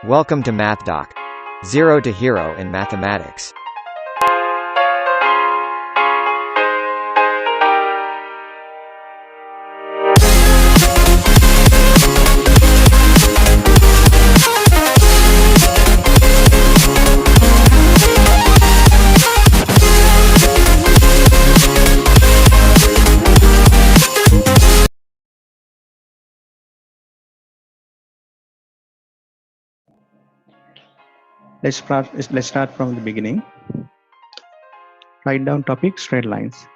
Welcome to MathDoc. Zero to hero in mathematics. Let's start from the beginning. Write down topic straight lines.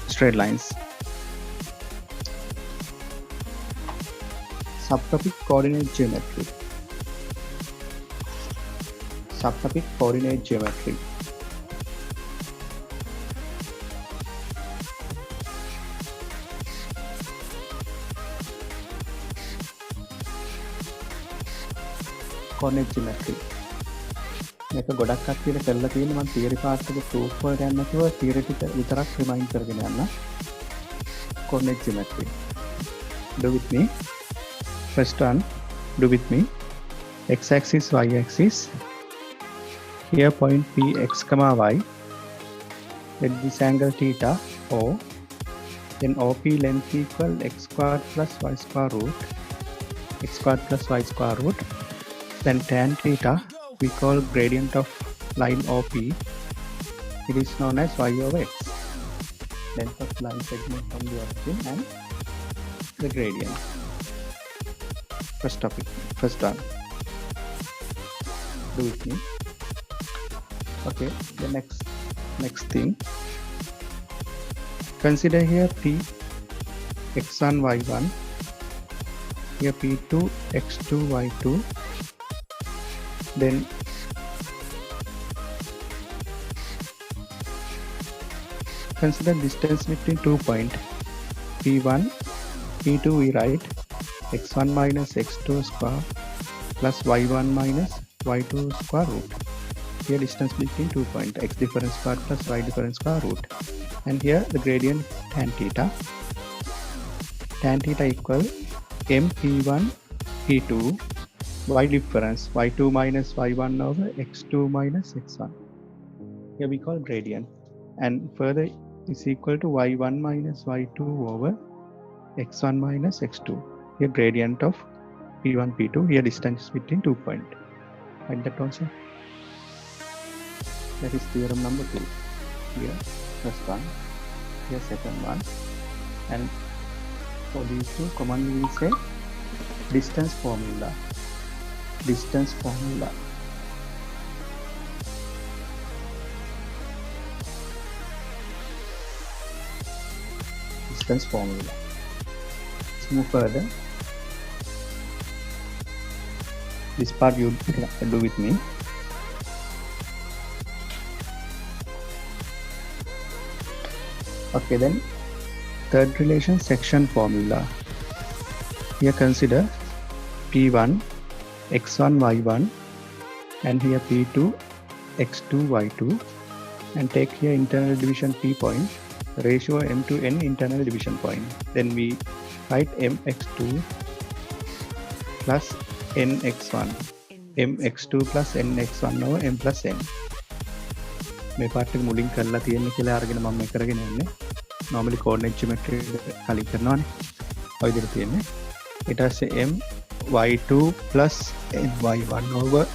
Straight lines. Subtopic coordinate geometry. Subtopic coordinate geometry. Coordinate geometry. මේක ගොඩක් කට්ටියට කරලා තියෙන්නේ මම theory part එක proof වලට යන්න නැතුව theoretical විතරක් remind කරගෙන යන්න. Coordinate geometry. Do with me. First one, do with me. X-axis, y-axis. Here point P x comma y. Let this angle theta O. Then OP length equal x squared plus y square root. X squared plus y square root. Then tan theta we call gradient of line OP. It is known as y over x. Length of line segment from the origin and the gradient. First topic, first one. Do with me. Okay, the next thing. Consider here P x1 y1. Here P2 x2 y2. Then consider distance between 2 points P1, P2 we write x1 minus x2 square plus y1 minus y2 square root. Here distance between 2 points x difference square plus y difference square root. And here the gradient tan theta. Tan theta equal m P1 P2 y difference y2 minus y1 over x2 minus x1. Here we call gradient, and further is equal to y1 minus y2 over x1 minus x2. Here gradient of p1 p2. Here distance between 2 points. Write that also. That is theorem number 2. Here first one, here second one, and for these two commonly we say distance formula. Distance formula. Distance formula. Let's move further. This part you do with me. Okay, then third relation section formula. Here consider P1 x1 y1 and here P2 x2 y2, and take here internal division P point, ratio m to n internal division point. Then we write mx2 plus nx1, mx2 plus nx1 over m plus n. මේ part එක මුලින් කරලා තියෙන්නේ කියලා අරගෙන මම මේ කරගෙන යන්නේ. normally coordinate geometry කලින් කරනවානේ. ඔය විදිහට තියෙන්නේ. ඊට පස්සේ m y2 plus ny1 over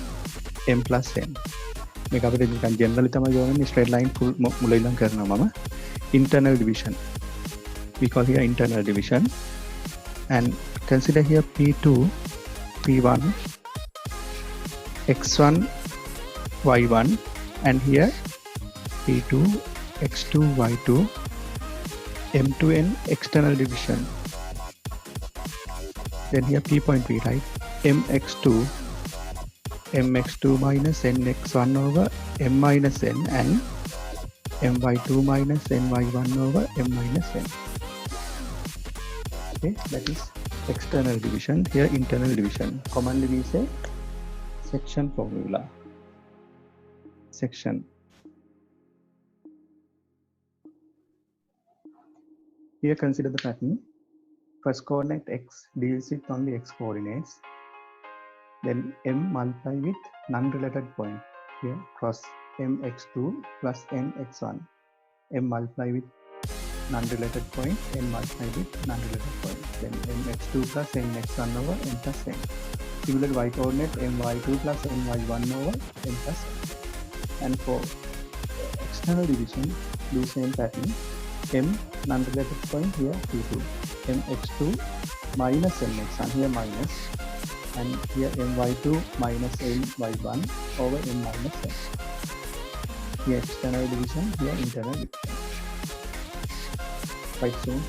m plus n. මේක අපිට නිකන් generally තමයි ගොන්නේ straight line full මුල ඉඳන් කරනවා මම. Internal division. We call here internal division. And consider here P2, P1, x1, y1, and here P2, x2, y2, m to n external division. Then here P point we write mx2 minus nx1 over m minus n and my2 minus ny1 over m minus n. Okay, that is external division. Here internal division. Commonly we say section formula. Section. Here consider the pattern. First coordinate x deals with only x coordinates. Then m multiply with non-related point. Here cross mx2 plus mx1. M multiply with non-related point, n multiply with non-related point. Then mx2 plus mx1 over m plus n. Similar y coordinate my2 plus my1 over m plus n. And for external division, do same pattern. M non-related point here p2. mx2 minus mx1 here minus, and here my2 minus my1 over m minus n. Here external division, here internal division. Right soon.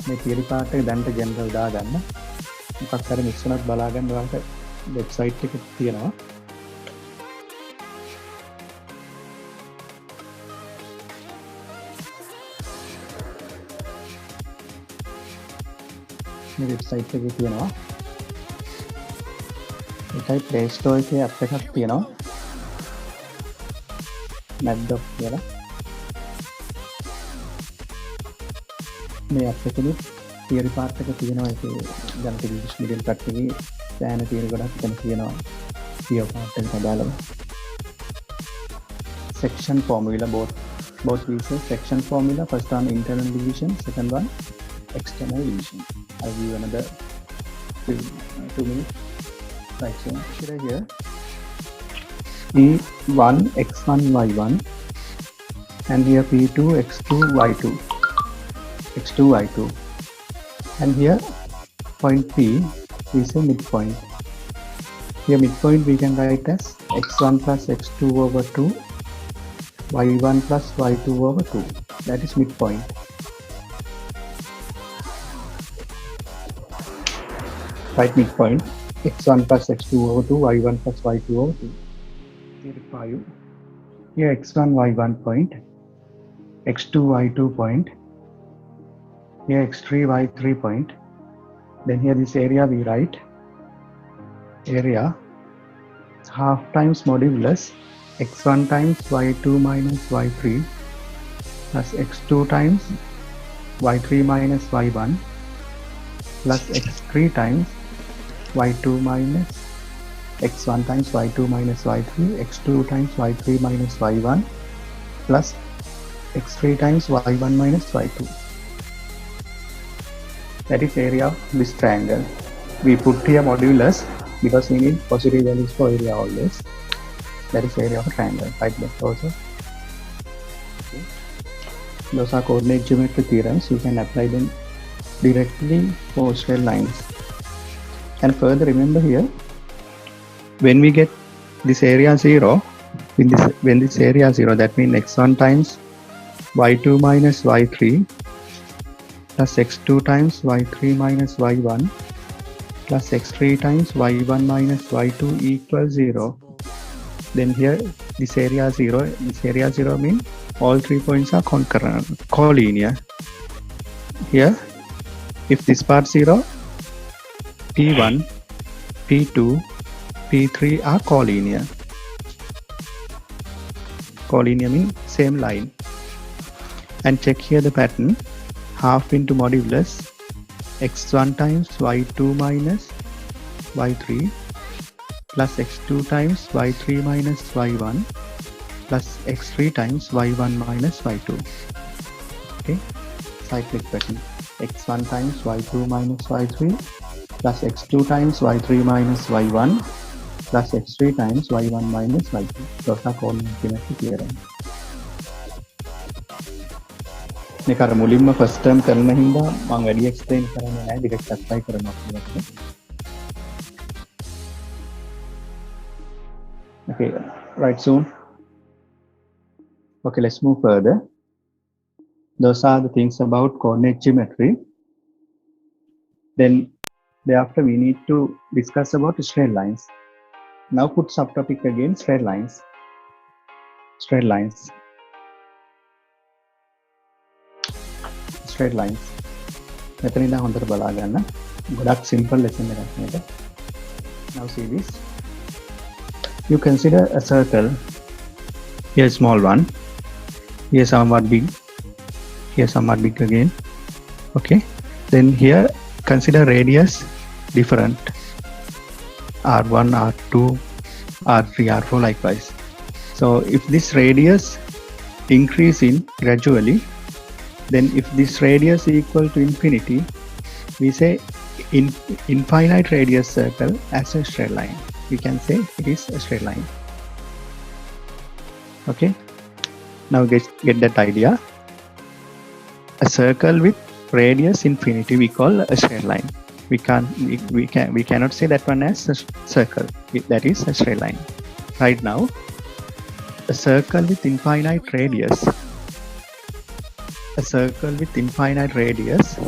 මේ theory part එක දැන්ට general දාගන්න. මොකක් හරි miss වුණත් බලා ගන්න ඔයාලට website එක තියෙනවා. මේ website එකේ තියෙනවා. ඒකයි Play Store එකේ app එකක් තියෙනවා. Math කියලා. මේ app එකේ theory part එක තියෙනවා. ඒකේ දැන් English medium කට්ටියගේ සෑහෙන theory ගොඩක් එතන තියෙනවා. theory part එකට අදාළව. Section formula both uses section formula. First one internal division, second one external division. I'll give you another 2 minutes. Right, so consider here P1 x1 y1 and here P2 x2 y2 x2 y2, and here point P is a midpoint. Here midpoint we can write as x1 plus x2 over 2 y1 plus y2 over 2. That is midpoint. Right midpoint x1 plus x2 over 2 y1 plus y2 over 2. Here x1 y1 point, x2 y2 point, here x3 y3 point. Then here this area we write area half times modulus x1 times y2 minus y3 plus x2 times y3 minus y1 plus x3 times y2 minus x1 times y2 minus y3, x2 times y3 minus y1 plus x3 times y1 minus y2. That is area of this triangle. We put here modulus because we need positive values for area always. That is area of a triangle. Right, that also. Okay. Those are coordinate geometry theorems. You can apply them directly for straight lines. And further remember here, when we get this area 0, when this area 0, that means x1 times y2 minus y3 plus x2 times y3 minus y1 plus x3 times y1 minus y2 equals 0. Then here this area 0 means all 3 points are concurrent, collinear. Here if this part 0, P1, P2, P3 are collinear. Collinear means same line. And check here the pattern. Half into modulus x1 times y2 minus y3 plus x2 times y3 minus y1 plus x3 times y1 minus y2. Okay, cyclic pattern. x1 times y2 minus y3 plus x2 times y3 minus y1 plus x3 times y1 minus y2. Those are coordinate geometry theorem. මේක අර මුලින්ම first term කරන හින්දා මම වැඩි explain කරන්නේ නැහැ, direct apply කරනවා කියලා. Okay, right soon. Okay, let's move further. Those are the things about coordinate geometry. Then thereafter we need to discuss about straight lines. Now put subtopic again, straight lines. Straight lines. Straight lines. මෙතන ඉඳන් හොඳට බලා ගන්න. ගොඩක් simple lesson එකක් මේක. Now see this. You consider a circle. Here small one. here somewhat big, here somewhat big again. Okay, then here consider radius different, r1, r2, r3, r4 likewise. So if this radius increasing gradually, then if this radius equal to infinity, we say infinite radius circle as a straight line. We can say it is a straight line. Okay, now get that idea. A circle with radius infinity we call a straight line. We cannot say that one as a circle. That is a straight line. Right now, a circle with infinite radius. A circle with infinite radius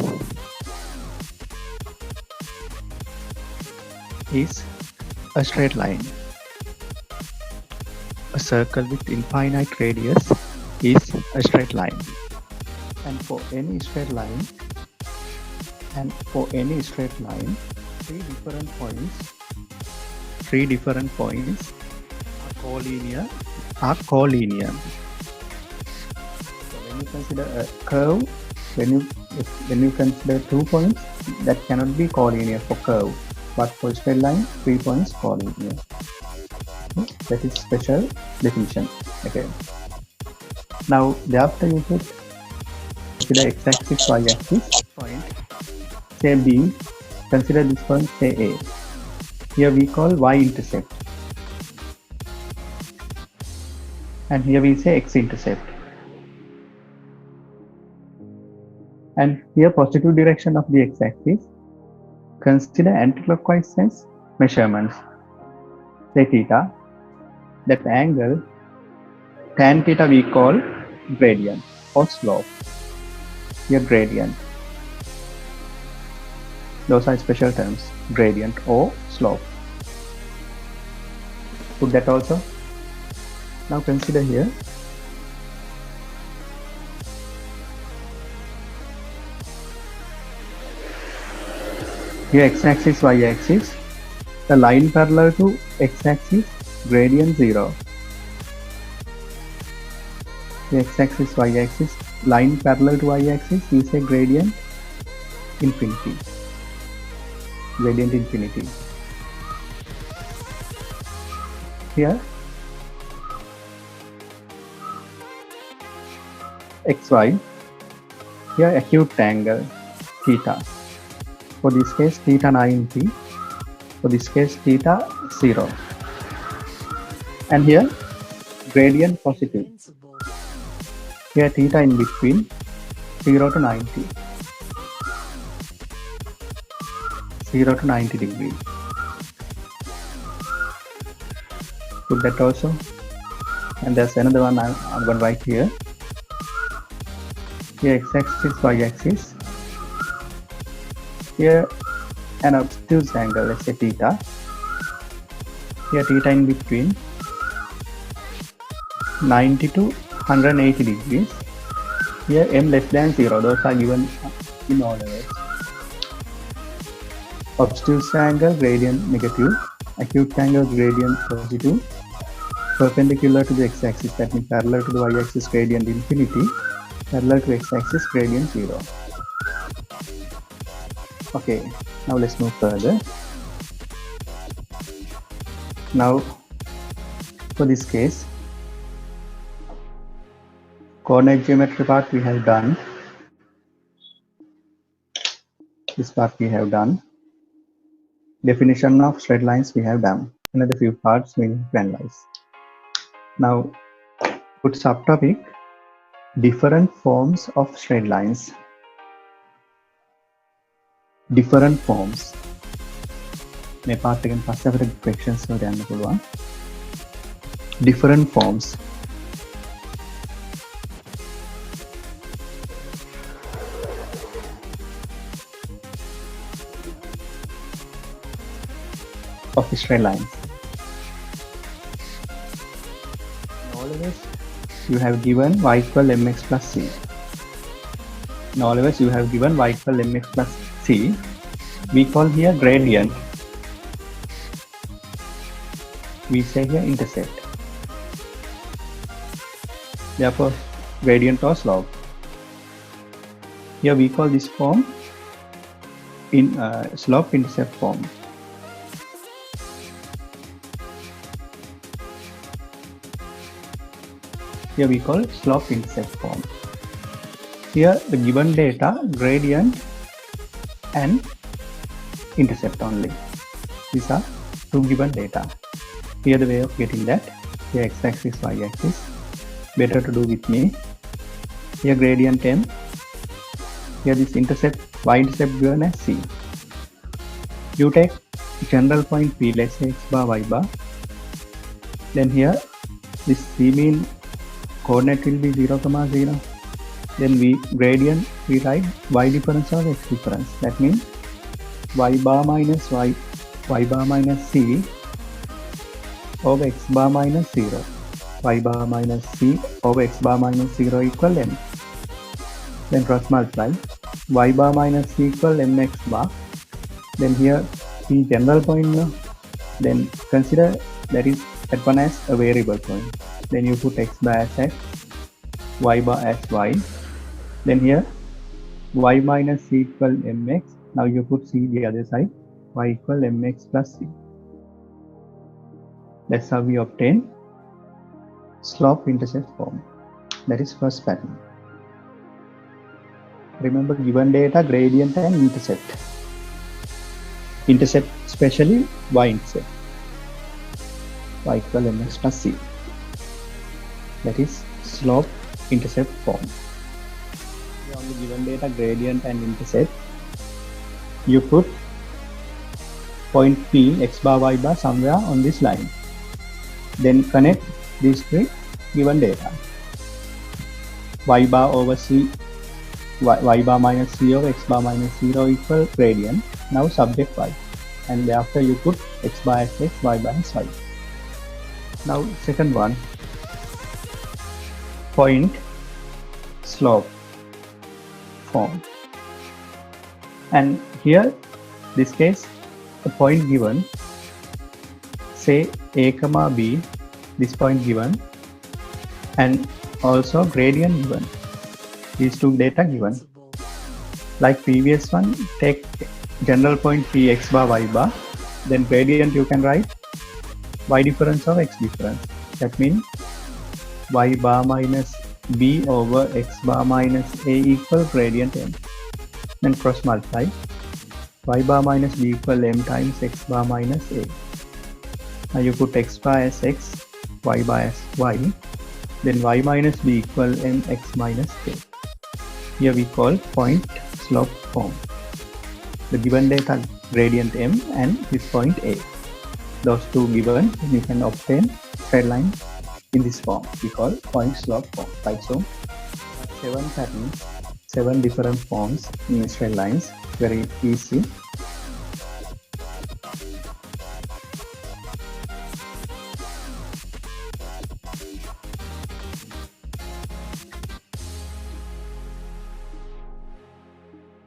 is a straight line. A circle with infinite radius is a straight line. And for any straight line, three different points are collinear. So when you consider a curve, when you consider 2 points, that cannot be collinear for curve, but for straight line, 3 points collinear. That is special definition. Okay. Now thereafter you should consider x-axis, y-axis point. Say B, consider this point, say A. Here we call y-intercept. And here we say x-intercept. And here positive direction of the x-axis. Consider anticlockwise sense measurements. Say theta. That angle tan theta we call gradient or slope. Here gradient. Those are special terms, gradient or slope. Put that also. Now consider here. Here x-axis, y-axis. The line parallel to x-axis, gradient 0. The x-axis, y-axis, line parallel to y-axis, we say gradient infinity. Gradient infinity. Here xy, here acute angle theta. For this case theta 90, for this case theta 0. And here gradient positive. Here theta in between 0 to 90. 0 to 90 degree. Put that also. And there's another one I'm going to write here. Here x-axis, y-axis. Here an obtuse angle, let's say theta. Here theta in between 90 to 180 degrees. Here m less than 0. Those are given in all levels. Obtuse angle gradient negative, acute angle gradient positive, perpendicular to the x-axis, that means parallel to the y-axis gradient infinity, parallel to x-axis gradient 0. Okay, now let's move further. Now for this case, coordinate geometry part we have done. This part we have done. Definition of straight lines we have done. Another few parts we need to analyze. Now put subtopic different forms of straight lines. Different forms. මේ part එකෙන් පස්සේ අපිට questions වලට යන්න පුළුවන්. Different forms. Of straight lines. Always you have given y equal mx plus c. Always you have given y equal mx plus c. We call here gradient. We say here intercept. Therefore, gradient or slope. Here we call this form in slope intercept form. Here we call slope intercept form. Here the given data, gradient and intercept only. These are two given data. Here the way of getting that, here x-axis, y-axis, better to do with me. Here gradient m, here this intercept, y-intercept given as c. You take general point p, let's say x bar, y bar. Then here this c mean coordinate will be 0, 0. Then we gradient, we write y difference or x difference. That means y bar minus y bar minus c over x bar minus 0. Y bar minus c over x bar minus 0 equal m. Then cross multiply. Y bar minus c equal mx bar. Then here p general point now. Then consider that is that one as a variable point. Then you put x bar as x, y bar as y. Then here y minus c equal mx. Now you put c the other side. Y equal mx plus c. That's how we obtain slope intercept form. That is first pattern. Remember given data, gradient and intercept. Intercept especially y-intercept. Y equal mx plus c. That is slope intercept form. On the given data, gradient and intercept, you put point P, x bar, y bar somewhere on this line. Then connect these three given data. Y bar over c, y bar minus c over x bar minus 0 equal gradient. Now subject y. And thereafter you put x bar as x, y bar as y. Now second one, point slope form. And here this case the point given, say a comma b, this point given, and also gradient given, these two data given. Like previous one, take general point p, x bar, y bar, then gradient you can write y difference or x difference. That means y bar minus b over x bar minus a equal gradient m. Then cross multiply. Y bar minus b equal m times x bar minus a. Now you put x bar as x, y bar as y. Then y minus b equal mx minus a. Here we call point slope form. The given data gradient m and this point a. Those two given, you can obtain straight line in this form. We call point slope form. Like so, 7 patterns, 7 different forms in straight lines. Very easy.